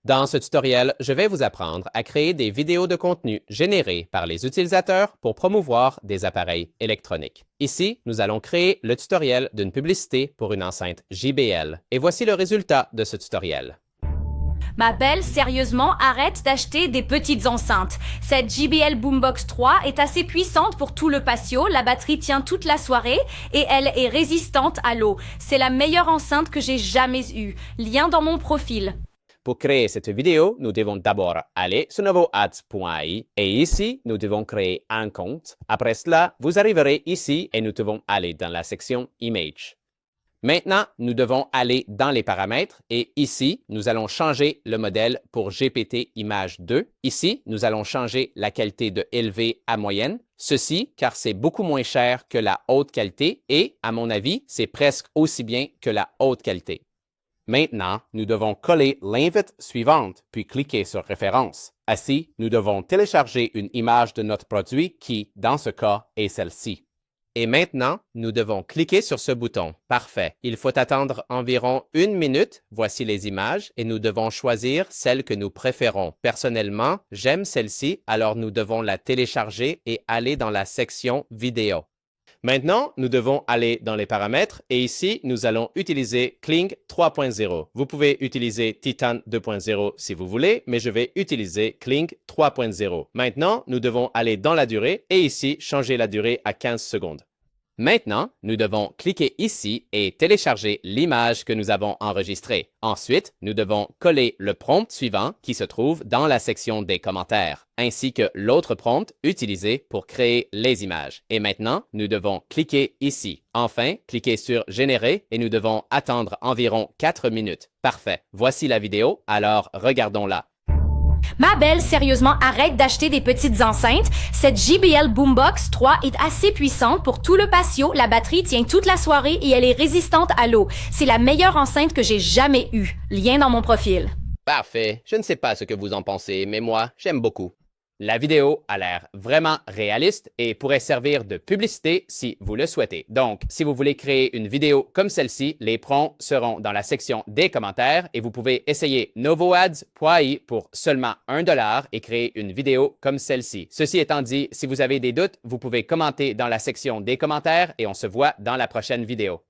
Dans ce tutoriel, je vais vous apprendre à créer des vidéos de contenu générées par les utilisateurs pour promouvoir des appareils électroniques. Ici, nous allons créer le tutoriel d'une publicité pour une enceinte JBL. Et voici le résultat de ce tutoriel. Ma belle, sérieusement, arrête d'acheter des petites enceintes. Cette JBL Boombox 3 est assez puissante pour tout le patio, la batterie tient toute la soirée et elle est résistante à l'eau. C'est la meilleure enceinte que j'ai jamais eue. Lien dans mon profil. Pour créer cette vidéo, nous devons d'abord aller sur novoads.ai et ici, nous devons créer un compte. Après cela, vous arriverez ici et nous devons aller dans la section Image. Maintenant, nous devons aller dans les paramètres et ici, nous allons changer le modèle pour GPT Image 2. Ici, nous allons changer la qualité de élevé à moyenne. Ceci car c'est beaucoup moins cher que la haute qualité et, à mon avis, c'est presque aussi bien que la haute qualité. Maintenant, nous devons coller l'invite suivante, puis cliquer sur Référence. Ainsi, nous devons télécharger une image de notre produit qui, dans ce cas, est celle-ci. Et maintenant, nous devons cliquer sur ce bouton. Parfait. Il faut attendre environ 1 minute. Voici les images et nous devons choisir celle que nous préférons. Personnellement, j'aime celle-ci, alors nous devons la télécharger et aller dans la section Vidéo. Maintenant, nous devons aller dans les paramètres et ici, nous allons utiliser Kling 3.0. Vous pouvez utiliser Titan 2.0 si vous voulez, mais je vais utiliser Kling 3.0. Maintenant, nous devons aller dans la durée et ici, changer la durée à 15 secondes. Maintenant, nous devons cliquer ici et télécharger l'image que nous avons enregistrée. Ensuite, nous devons coller le prompt suivant qui se trouve dans la section des commentaires, ainsi que l'autre prompt utilisé pour créer les images. Et maintenant, nous devons cliquer ici. Enfin, cliquer sur Générer et nous devons attendre environ 4 minutes. Parfait. Voici la vidéo, alors regardons-la. Ma belle, sérieusement, arrête d'acheter des petites enceintes. Cette JBL Boombox 3 est assez puissante pour tout le patio, la batterie tient toute la soirée et elle est résistante à l'eau. C'est la meilleure enceinte que j'ai jamais eue. Lien dans mon profil. Parfait. Je ne sais pas ce que vous en pensez, mais moi, j'aime beaucoup. La vidéo a l'air vraiment réaliste et pourrait servir de publicité si vous le souhaitez. Donc, si vous voulez créer une vidéo comme celle-ci, les prompts seront dans la section des commentaires et vous pouvez essayer novoads.ai pour seulement $1 et créer une vidéo comme celle-ci. Ceci étant dit, si vous avez des doutes, vous pouvez commenter dans la section des commentaires et on se voit dans la prochaine vidéo.